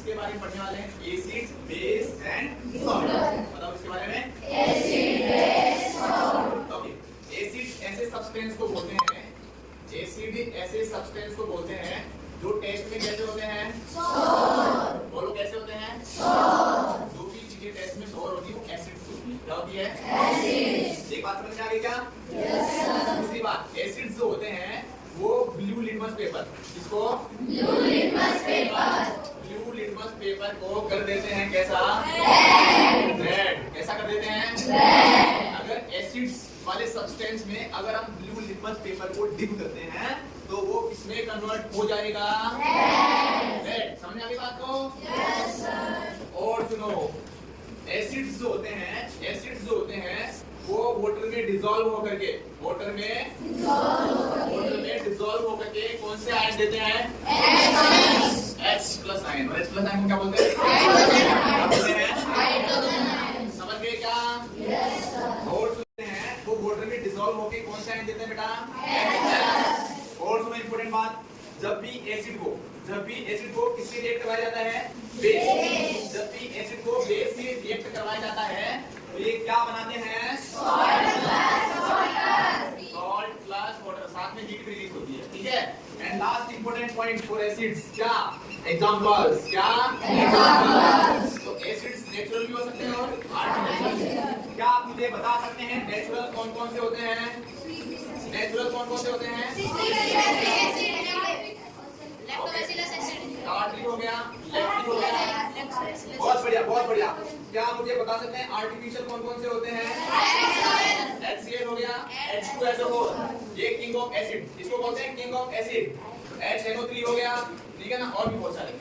किसके बारे में पढ़ने वाले हैं? Acid, base and salt. बताओ इसके बारे में। Acid, base, salt. Okay, acid ऐसे सब्सटेंस को बोलते हैं, एसिड ऐसे सब्सटेंस को बोलते हैं जो टेस्ट में कैसे होते हैं? सॉल्ट। बोलो कैसे होते हैं? सॉल्ट। जो भी चीजें टेस्ट में सॉल्ट होती है वो एसिड्स होती है। क्या होती है? एसिड्स। एक बात समझ में आ गई क्या? Yes sir. दूसरी बात, एसिड्स जो होते हैं वो ब्लू लिटमस पेपर, इसको ब्लू लिटमस पेपर को कर देते हैं कैसा? रेड। कैसा कर देते हैं? रेड। अगर एसिड्स वाले सब्सटेंस में अगर हम ब्लू लिटमस पेपर को डिप करते हैं तो वो किसमें कन्वर्ट हो जाएगा? रेड। समझ आ गई बात को? Yes sir. और सुनो, एसिड्स जो होते हैं वो वाटर में डिसॉल्व होकर के कौन से आयन देते हैं? H plus ion. और H प्लस आयन क्या बोलते हैं? हाइड्रोजन। समझ गए क्या? Yes sir. और सुनते हैं वो वाटर में डिसॉल्व होकर कौन से आयन देते हैं बेटा? और सुनो इंपॉर्टेंट बात, जब भी एसिड को किससे रिएक्ट करवाया जाता है? बेस। जब भी एसिड को बेस से रिएक्ट करवाया जाता है तो ये क्या बनाते हैं? सॉल्ट प्लस वाटर, साथ में हीट रिलीज होती है। ठीक है। And last important point for acids, क्या? एग्जांपल्स। क्या एग्जांपल्स? तो एसिड्स नेचुरल भी हो सकते हैं और आर्टिफिशियल। क्या आप मुझे बता सकते हैं नेचुरल कौन-कौन से होते हैं? नेचुरल कौन-कौन से होते हैं? टार्टरिक हो गया, लैक्टिक हो गया। बहुत बढ़िया। क्या आप मुझे बता सकते हैं आर्टिफिशियल कौन-कौन से होते हैं? HCl हो गया, H2SO4, ये किंग ऑफ एसिड, इसको बोलते हैं किंग ऑफ एसिड। HNO3 हो गया, ठीक है ना, और भी बहुत सारे।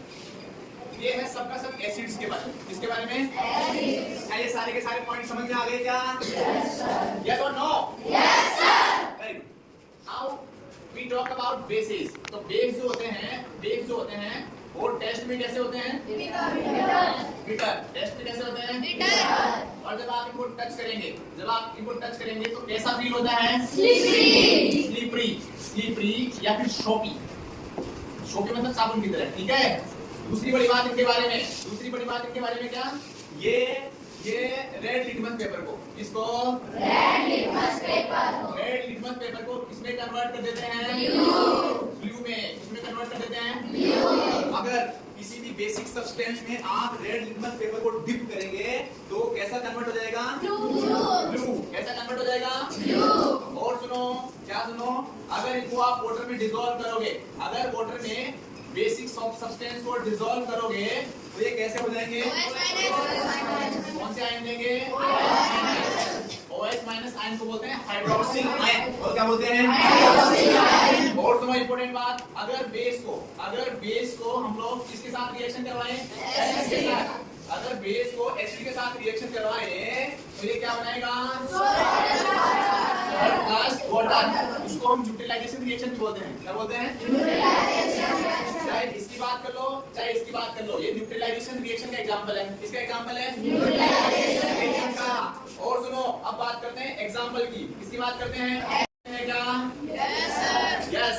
ये है सबका सब एसिड्स के बारे में। किसके बारे में? एसिड्स। ये सारे के सारे पॉइंट समझ में आ गए क्या? Yes sir. यस और no? Yes sir. Very good. Now we talk about basis. तो बेस जो होते हैं वो टेस्ट में कैसे होते हैं? बिटर। टेस्ट में कैसे होते हैं? बिटर। और जब आप इनको टच करेंगे तो कैसा फील होता है? स्लीपरी या फिर शॉपी मतलब साबुन की तरह। ठीक है। दूसरी बड़ी बात इनके बारे में क्या? ये रेड लिटमस पेपर को किसमें कन्वर्ट कर देते हैं? ब्लू में। किसमें कन्वर्ट कर देते हैं? अगर किसी भी बेसिक सब्सटेंस में आप रेड लिटमस पेपर को डिप करेंगे तो कैसा कन्वर्ट हो जाएगा? ब्लू। कैसा कन्वर्ट हो जाएगा? ब्लू। और सुनो, अगर इनको आप वाटर में डिसॉल्व करोगे, अगर वाटर में बेसिक सब्सटेंस को डिसॉल्व करोगे तो ये कैसे हो जाएंगे? कौन से आयन देंगे? OH माइनस आयन को बोलते हैं हाइड्रोक्सिल आयन। और क्या बोलते हैं? Hydroxyl ion. और सुनो इंपॉर्टेंट बात, अगर बेस को हम लोग किसके साथ रिएक्शन करवाएं? एसिड के साथ। अगर बेस को एसिड के साथ रिएक्शन करवाएं तो ये क्या बनाएगा? Plus water. इसको हम न्यूट्रलाइजेशन रिएक्शन भी बोलते हैं। क्या बोलते हैं? चाहे इसकी बात कर लो चाहे इसकी बात कर लो, ये न्यूट्रलाइजेशन रिएक्शन का एग्जांपल है। किसका एग्जांपल है? न्यूट्रलाइजेशन रिएक्शन का। और सुनो, अब बात करते हैं एग्जांपल की। किसकी बात करते हैं? क्या? Yes sir. यस।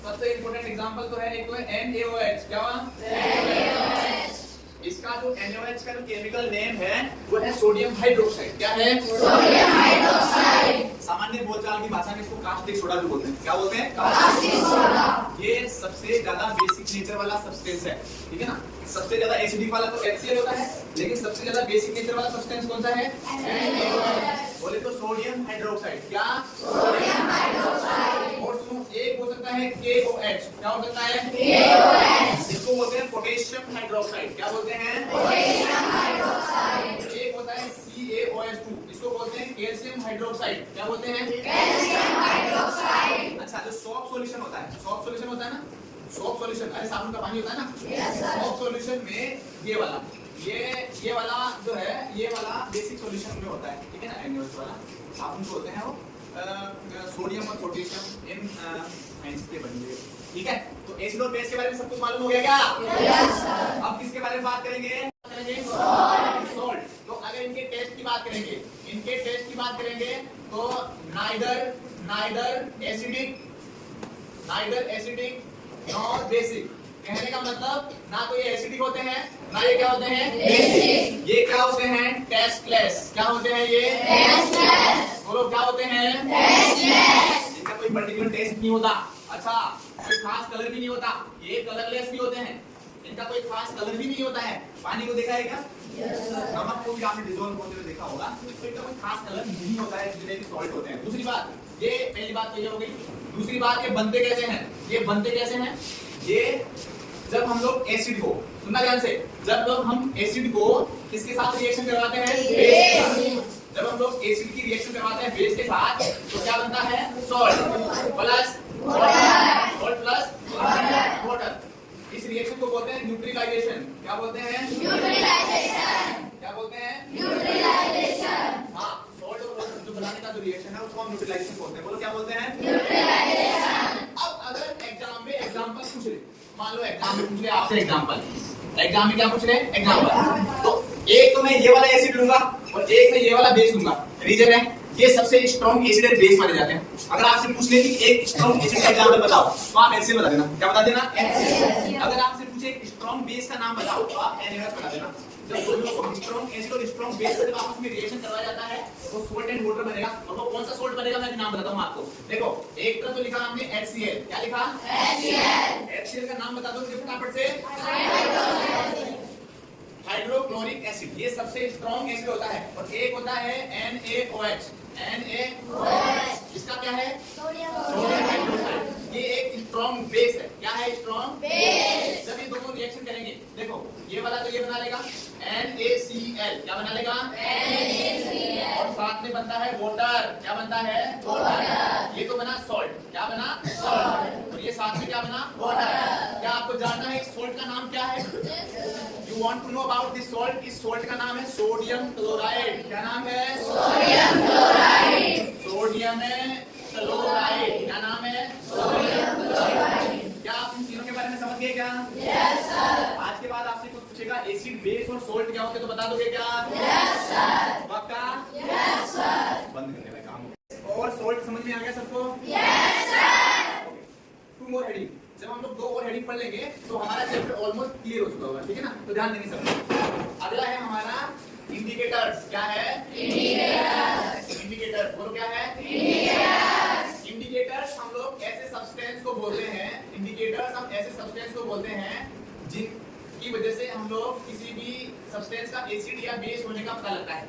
सबसे इंपॉर्टेंट एग्जांपल तो है, एक तो है NaOH। क्या? NaOH। इसका जो NaOH का जो केमिकल नेम है वो है सोडियम हाइड्रोक्साइड। क्या है? Sodium hydroxide. सामान्य बोलचाल की भाषा में इसको कास्टिक सोडा भी बोलते हैं। क्या बोलते हैं? Caustic soda. ये सबसे ज्यादा बेसिक नेचर वाला सब्सटेंस है। ठीक है ना। सबसे ज्यादा एसिडिक वाला तो HCl होता है, लेकिन सबसे ज्यादा बेसिक नेचर वाला सब्सटेंस कौन सा है? NaOH। बोले तो सोडियम हाइड्रोक्साइड। क्या? Sodium hydroxide. और सुनो, एक हो सकता है KOH। क्या हो सकता है? KOH। इसको बोलते हैं पोटेशियम हाइड्रोक्साइड। क्या बोलते हैं? Potassium hydroxide. एक होता है CaOH2। इसको बोलते हैं कैल्शियम हाइड्रोक्साइड। क्या बोलते हैं? Calcium hydroxide. अच्छा, जो सॉफ्ट सॉल्यूशन होता है ना, सॉफ्ट सॉल्यूशन, अरे साबुन का पानी होता है ना, सॉफ्ट सॉल्यूशन में ये वाला जो है, ये वाला बेसिक सॉल्यूशन में होता है। ठीक है ना। NaOH वाला साबुन जो होते हैं वो सोडियम और पोटेशियम इन आयंस के बने हुए। ठीक है। तो एसिड और बेस के बारे में सब कुछ मालूम हो गया क्या? Yes sir. अब किसके बारे में बात करेंगे? सॉल्ट। तो अगर इनके टेस्ट की बात करेंगे तो नाइदर एसिडिक नॉर बेसिक। कहने का मतलब ना तो ये एसिडिक होते हैं ना ये क्या होते हैं बेसिक। ये क्या होते हैं टेस्टलेस। क्या होते हैं ये टेस्टलेस। बोलो क्या होते हैं टेस्टलेस। इनका कोई पर्टिकुलर टेस्ट नहीं होता। अच्छा कोई खास कलर भी नहीं होता। ये कलरलेस भी होते हैं। इनका कोई खास कलर भी नहीं होता है। पानी को देखा है क्या? नमक को भी आपने डिसॉल्व होते हुए देखा होगा। तो इनका कोई खास कलर नहीं होता है, जितने भी सॉल्ट होते हैं। दूसरी बात, ये पहली बात तो ये हो गई। दूसरी बात, ये बनते कैसे हैं? ये बनते कैसे हैं? ये जब हम लोग एसिड को, सुनना ध्यान से, जब लोग हम एसिड को किसके साथ रिएक्शन करवाते हैं? बेस। जब हम लोग एसिड की रिएक्शन करवाते हैं बेस के साथ तो क्या बनता है? Salt plus water, salt plus water. इस रिएक्शन को बोलते हैं न्यूट्रलाइजेशन। क्या बोलते हैं? न्यूट्रलाइजेशन। क्या बोलते हैं? न्यूट्रलाइजेशन। हाँ, सॉल्ट और वाटर जो बनाने का जो रिएक्शन है उसको हम न्यूट्रलाइजेशन बोलते हैं। बोलो क्या बोलते हैं? न्यूट्रलाइजेशन। अब अगर एग्जाम में एग्जांपल पूछ ले, मान लो एग्जाम में पूछ ले आपसे एग्जांपल, एग्जाम में क्या पूछ ले? एग्जांपल। तो एक तो मैं ये वाला एसिड लूंगा और एक मैं ये वाला बेस लूंगा। रीजन है ये सबसे स्ट्रॉन्ग एसिड है, बेस माने जाते हैं। अगर आपसे पूछ ले कि एक स्ट्रॉन्ग एसिड का एग्जांपल बताओ तो आप HCl बता देना। क्या बता देना? HCl। अगर आपसे पूछे एक स्ट्रॉन्ग बेस का नाम बताओ तो आप NaOH बता देना। जब दोनों स्ट्रॉन्ग एसिड और स्ट्रॉन्ग बेस का जब आपस में रिएक्शन करवाया जाता है तो सॉल्ट एंड वाटर बनेगा। और वो कौन सा सॉल्ट बनेगा मैं नाम बताता हूं आपको। देखो एक तो लिखा हमने HCl। क्या लिखा? HCl। HCl का नाम बता दो मुझे फटाफट से। Hydrochloric acid. ये सबसे स्ट्रॉन्ग एसिड होता है। और एक होता है NaOH। NaOH इसका क्या है? Sodium hydroxide. ये एक स्ट्रॉन्ग बेस है। क्या है? Strong base. जब ये दोनों रिएक्शन करेंगे, देखो ये वाला तो ये बना लेगा NaCl। क्या बना लेगा? NaCl। और साथ में बनता है वाटर। क्या बनता है? वाटर। ये तो बना सॉल्ट। क्या बना? सॉल्ट। और ये साथ में क्या बना? वाटर। क्या आपको जानना है इस सॉल्ट का नाम क्या है? You want to know about this salt? इस सॉल्ट का नाम है सोडियम क्लोराइड। क्या नाम है? Sodium chloride. Sodium chloride. क्या नाम है? Sodium chloride. क्या आप इन तीनों के बारे में समझ गए क्या? Yes sir. आज के बाद आपसे कुछ पूछेगा एसिड, बेस और सॉल्ट क्या होते हैं तो बता दोगे क्या? Yes sir. पक्का? Yes sir. बंद करने का काम। और सॉल्ट समझ में आ गया सबको? Yes sir. Two more heading. जब हम लोग दो और हेडिंग पढ़ लेंगे तो हमारा चैप्टर ऑलमोस्ट क्लियर हो चुका होगा। ठीक है ना? तो ध्यान देंगे सब। अगला है हमारा इंडिकेटर्स। क्या है? इंडिकेटर्स। इंडिकेटर्स बोलो क्या है? इंडिकेटर्स। इंडिकेटर्स हम लोग ऐसे सब्सटेंस को बोलते हैं, इंडिकेटर्स हम ऐसे सब्सटेंस को बोलते हैं जिनकी वजह से हम लोग किसी भी सब्सटेंस का एसिड या बेस होने का पता लगता है।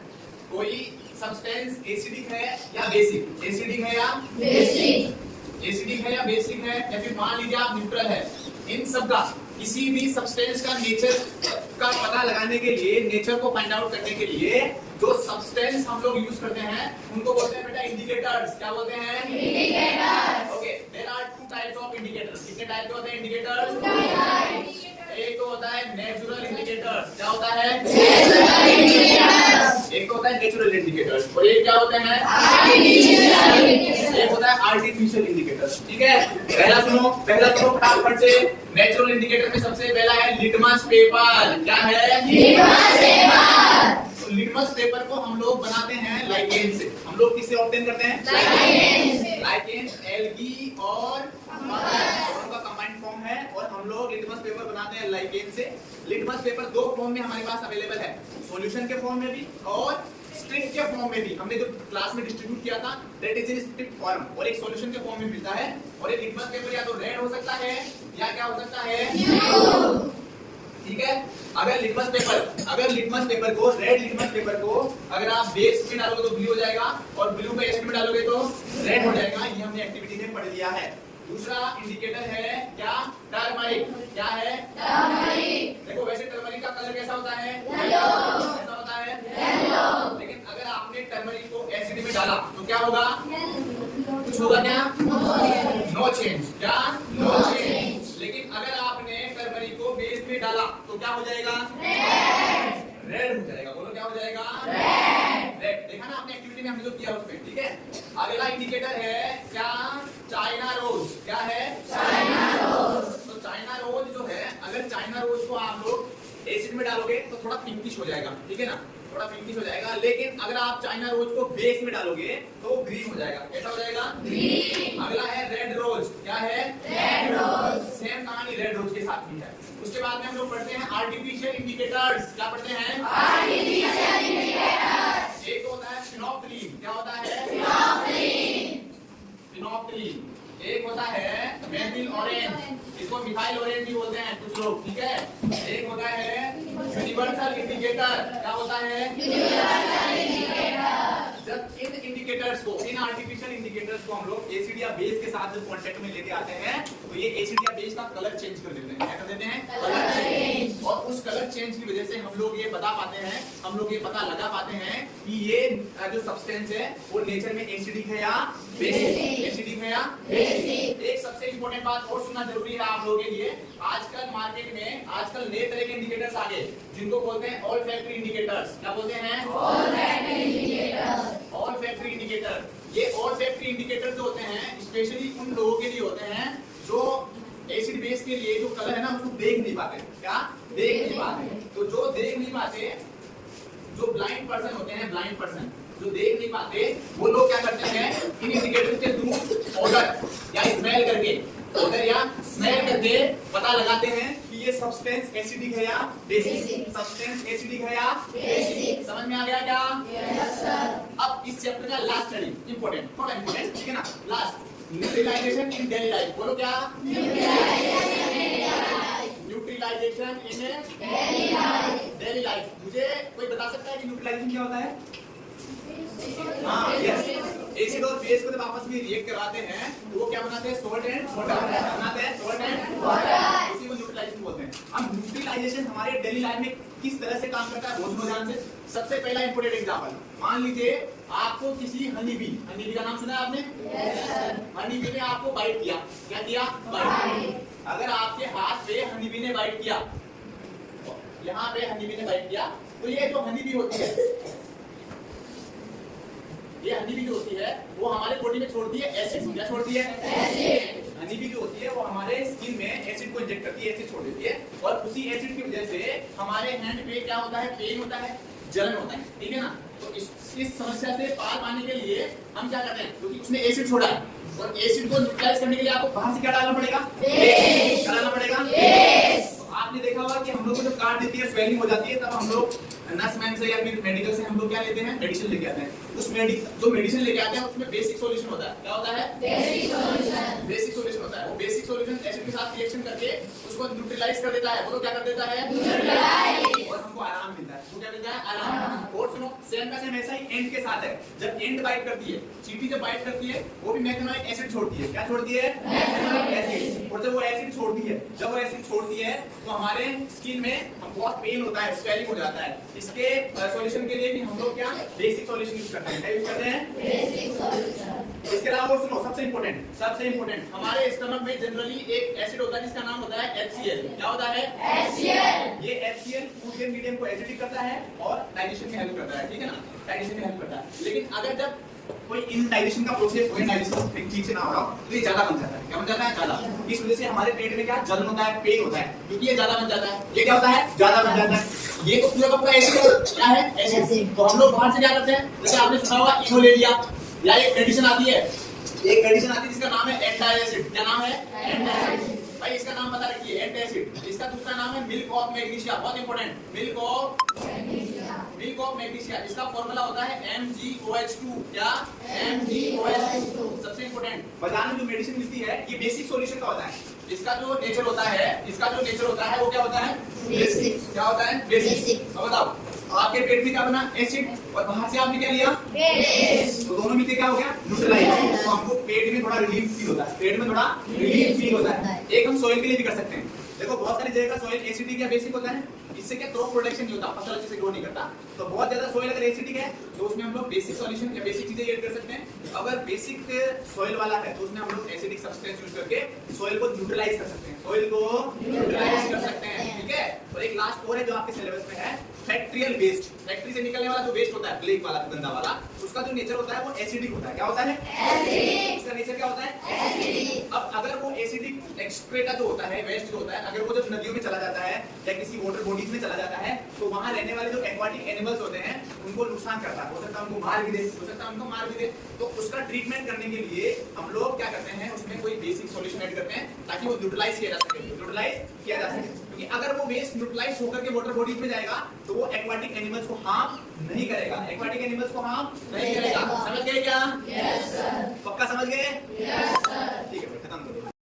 कोई सब्सटेंस एसिडिक है या बेसिक? एसिडिक है या बेसिक? एसिडिक है या बेसिक है, या फिर मान लीजिए आप न्यूट्रल है। इन सब का किसी भी सब्सटेंस का नेचर का पता लगाने के लिए, नेचर को फाइंड आउट करने के लिए जो सब्सटेंस हम लोग यूज करते हैं उनको बोलते हैं बेटा इंडिकेटर्स। क्या बोलते हैं? Indicators. Okay, there are two types of indicators. कितने टाइप के होते हैं इंडिकेटर्स? एक तो होता है नेचुरल इंडिकेटर्स। क्या होता है? Natural indicators. एक तो होता है नेचुरल इंडिकेटर्स और एक क्या होते हैं? Artificial indicators. एक होता है आर्टिफिशियल इंडिकेटर्स। ठीक है, पहला सुनो फटाफट से। नेचुरल इंडिकेटर में सबसे पहला है लिटमस पेपर। क्या है? Litmus paper. तो लिटमस पेपर को हम लोग बनाते हैं लाइकेन से। हम लोग किससे ऑब्टेन करते हैं? लाइकेन से। लाइकेन एल्गी और दोनों का कंबाइंड फॉर्म है और हम लोग लिटमस पेपर बनाते हैं लाइकेन से। लिटमस पेपर दो फॉर्म में हमारे पास अवेलेबल है, सॉल्यूशन के फॉर्म में भी और स्ट्रिप के फॉर्म में भी। हमने जो क्लास में डिस्ट्रीब्यूट किया था that is in strip form, और एक सॉल्यूशन के फॉर्म में मिलता है। और ये लिटमस पेपर या तो रेड हो सकता है या क्या हो सकता है? ब्लू। ठीक है, अगर लिटमस पेपर को, रेड लिटमस पेपर को अगर आप बेस में डालोगे तो ब्लू हो जाएगा और ब्लू पे एसिड में डालोगे तो रेड हो जाएगा। ये हमने एक्टिविटी में पढ़ लिया है। दूसरा इंडिकेटर है क्या? टर्मरिक। क्या है? टर्मरिक। देखो वैसे टर्मरिक का कलर कैसा होता है? येलो। कैसा होता है? येलो। लेकिन अगर आपने टर्मरिक को एसिड में डाला तो क्या होगा? कुछ होगा क्या? No change. क्या? No change. लेकिन अगर आपने टर्मरिक को बेस में डाला तो क्या हो जाएगा? रेड। रेड हो जाएगा। बोलो क्या हो जाएगा? रेड। रेड। देखा ना आपने एक्टिविटी में हमने जो किया उसमें। ठीक है, अगला इंडिकेटर है क्या? China rose. क्या है? China rose. तो चाइना रोज जो है, अगर चाइना रोज को आप लोग एसिड में डालोगे तो थोड़ा पिंकिश हो जाएगा। ठीक है ना? थोड़ा पिंकिश हो जाएगा। लेकिन अगर आप चाइना रोज को बेस में डालोगे तो वो ग्रीन हो जाएगा। कैसा हो जाएगा? ग्रीन। अगला है रेड रोज। क्या है? Red rose. सेम कहानी रेड रोज के साथ भी है। उसके बाद में हम लोग पढ़ते हैं आर्टिफिशियल इंडिकेटर्स। क्या पढ़ते हैं? Artificial indicators. एक होता है फिनोप्टलीन। क्या होता है? फिनोप्टलीन। फिनोप्टलीन। एक होता है मेथिल ऑरेंज, इसको मिथाइल ऑरेंज भी बोलते हैं कुछ लोग, ठीक है। एक होता है यूनिवर्सल इंडिकेटर। क्या होता है? Universal indicator. जब इन इंडिकेटर्स को, इन आर्टिफिशियल इंडिकेटर्स को हम लोग एसिड या बेस के साथ कांटेक्ट में लेके आते हैं तो ये एसिड या बेस का कलर चेंज कर देते हैं। क्या कर देते हैं? Colour change. और उस कलर चेंज की वजह से हम लोग ये बता पाते हैं, हम लोग ये पता लगा पाते हैं कि ये जो सब्सटेंस है वो नेचर में एसिडिक है या बेसिक। एसिडिक है या बेसिक। एक सबसे इंपॉर्टेंट बात और सुनना जरूरी है आप लोगों के लिए। आजकल मार्केट में आजकल नए तरह के इंडिकेटर्स आ गए जिनको बोलते हैं ऑल फैक्ट्री इंडिकेटर्स। क्या बोलते हैं? All factory indicators. All factory indicator. ये ऑल फैक्ट्री इंडिकेटर जो होते हैं स्पेशली उन लोगों के लिए होते हैं जो एसिड बेस के लिए जो कलर है ना उसको देख नहीं पाते। क्या देख नहीं पाते? तो जो देख नहीं पाते, जो ब्लाइंड पर्सन होते हैं, ब्लाइंड पर्सन जो देख नहीं पाते, वो लोग क्या करते हैं इन इंडिकेटर्स के थ्रू ऑर्डर या स्मेल करके, ऑर्डर या स्मेल करके पता लगाते हैं कि ये सब्सटेंस एसिडिक है या बेसिक। सब्सटेंस एसिडिक है या बेसिक। समझ में आ गया क्या? Yes sir. अब इस चैप्टर का लास्ट स्टडी इंपॉर्टेंट, थोड़ा इंपॉर्टेंट, ठीक है ना। लास्ट न्यूट्रलाइजेशन इन डेली लाइफ। बोलो क्या? न्यूट्रलाइजेशन इन डेली लाइफ। मुझे कोई बता सकता है कि न्यूट्रलाइजेशन क्या होता है? हाँ, यस। एसिड और बेस को जब आपस में रिएक्ट करवाते हैं तो वो क्या बनाते हैं? सॉल्ट एंड वाटर बनाते हैं। सॉल्ट एंड वाटर, इसी को न्यूट्रलाइजेशन बोलते हैं। अब न्यूट्रलाइजेशन हमारे डेली लाइफ में किस तरह से काम करता है रोजाना से? सबसे पहला इंपॉर्टेंट एग्जांपल, मान लीजिए आपको किसी हनी बी का नाम सुना है आपने? Yes sir. हनी बी ने आपको बाइट किया। क्या किया? बाइट। अगर आपके हाथ पे हनी बी ने बाइट किया, यहाँ पे हनी बी ने बाइट किया, तो ये जो हनी बी होती है, ये हनी बी जो होती है वो हमारे बॉडी में छोड़ती है एसिड। क्या छोड़ती है? एसिड। हनी बी जो होती है वो हमारे स्किन में एसिड को इंजेक्ट करती है, एसिड छोड़ देती है। और उसी एसिड की वजह से हमारे हैंड पे क्या होता है? पेन होता है, जलन होता है, ठीक है ना। तो इस समस्या से पार पाने के लिए हम क्या करते हैं? क्योंकि उसने एसिड छोड़ा है और एसिड को न्यूट्रलाइज करने के लिए आपको बाहर से क्या डालना पड़ेगा? बेस। डालना पड़ेगा बेस। तो आपने देखा होगा कि हम लोग को जब काट देती है, स्वेलिंग हो जाती है, तब हम लोग नर्स मैम से या फिर मेडिकल से हम लोग क्या लेते हैं? मेडिसिन लेके आते हैं। उस जो मेडिसिन लेके आते हैं उसमें बेसिक सॉल्यूशन होता है। क्या होता है? Basic solution. बेसिक सॉल्यूशन होता है। वो बेसिक सॉल्यूशन एसिड के साथ रिएक्शन करके उसको न्यूट्रलाइज कर देता है। वो तो क्या कर देता है? न्यूट्रलाइज। और हमको आराम मिलता है। वो क्या मिलता है? आराम। और सुनो, सेम का सेम ऐसा ही एंड के साथ है। जब एंड बाइट करती है, चींटी जब बाइट करती है, वो भी मेथनोइक एसिड छोड़ती है। क्या छोड़ती है? Methanoic acid. और जब वो एसिड छोड़ती है, तो हमारे स्किन में बहुत पेन होता है, स्वेलिंग हो जाता है। इसके सॉल्यूशन के लिए भी हम लोग क्या बेसिक सॉल्यूशन यूज करते हैं? क्या यूज करते हैं? Basic solution. इसके अलावा सुनो, सबसे इंपॉर्टेंट हमारे स्टमक में जनरली एक एसिड होता है जिसका नाम होता है HCl। क्या होता है? HCl। ये HCl फूड के मीडियम को एसिडिक करता है और डाइजेशन में हेल्प करता है, ठीक है ना। डाइजेशन में हेल्प करता है। लेकिन अगर जब कोई इनडाइजेशन का प्रोसेस हो, डाइजेशन ठीक से ना हो रहा तो ये ज्यादा बन जाता है। क्या बन जाता है? ज्यादा। इस वजह से हमारे पेट में क्या जलन होता है, पेन होता है, क्योंकि ये ज्यादा बन जाता है। ये क्या होता है? ज्यादा बन जाता है। ये तो पूरा का पूरा एसिड क्या है? एसिड। तो हम लोग बाहर से क्या करते हैं? जैसे आपने सुना होगा इनो ले लिया, या एक मेडिसिन आती है, जिसका नाम है एंटासिड। क्या नाम है? एंटासिड। भाई इसका नाम पता रखिए, एंटासिड। इसका दूसरा नाम है मिल्क ऑफ मैग्नीशिया। बहुत इंपॉर्टेंट, मिल्क ऑफ मैग्नीशिया। इसका फॉर्मूला होता है MgOH2। क्या? MgOH2। सबसे इंपॉर्टेंट, बाजार में जो मेडिसिन मिलती है ये बेसिक सॉल्यूशन का होता है। इसका जो नेचर होता है वो क्या होता है? बेसिक। क्या होता है? बेसिक। अब बताओ, आपके पेट में क्या बना? एसिड। और बाहर से आपने क्या लिया? बेस। तो दोनों मिलकर क्या हो गया? न्यूट्रलाइज। तो हमको पेट में थोड़ा रिलीफ फील होता है। एक हम सॉइल के लिए भी कर सकते हैं। देखो बहुत सारी जगह का सॉइल एसिडिक या बेसिक होता है, इससे क्या क्रॉप प्रोडक्शन नहीं होता, फसल अच्छे से ग्रो नहीं करता। तो बहुत ज्यादा सॉइल अगर एसिडिक है तो उसमें हम लोग बेसिक सॉल्यूशन या बेसिक चीजें ऐड कर सकते हैं। अगर बेसिक सॉइल वाला है तो उसमें हम लोग एसिडिक सब्सटेंस यूज करके सॉइल को न्यूट्रलाइज कर सकते हैं, ठीक है। और एक लास्ट और है जो आपके सिलेबस में है, फैक्ट्रियल वेस्ट। फैक्ट्री से निकलने वाला जो वेस्ट होता है, ब्लैक वाला, गंदा वाला, उसका जो नेचर होता है वो एसिडिक होता है। क्या होता है? एसिडिक। उसका नेचर क्या होता है? एसिडिक। अब अगर वो एसिडिक एक्सक्रेटा जो होता है, वेस्ट जो होता है, अगर वो जब नदियों में चला जाता है या किसी वाटर बॉडीज में चला जाता है तो वहां रहने वाले जो एक्वाटिक एनिमल्स होते हैं उनको नुकसान करता है, हो सकता है उनको मार भी दे, हो सकता है उनको मार भी दे। तो उसका ट्रीटमेंट करने के लिए हम लोग क्या करते हैं, उसमें कोई बेसिक सॉल्यूशन ऐड करते हैं ताकि वो न्यूट्रलाइज किया जा सके, न्यूट्रलाइज किया जा सके। क्योंकि अगर वो वेस्ट न्यूट्रलाइज होकर के वाटर बॉडीज में जाएगा तो वो एक्वाटिक एनिमल्स को हार्म नहीं करेगा, एक्वाटिक एनिमल्स को हार्म नहीं करेगा। समझ गए क्या? Yes sir. पक्का समझ गए? यस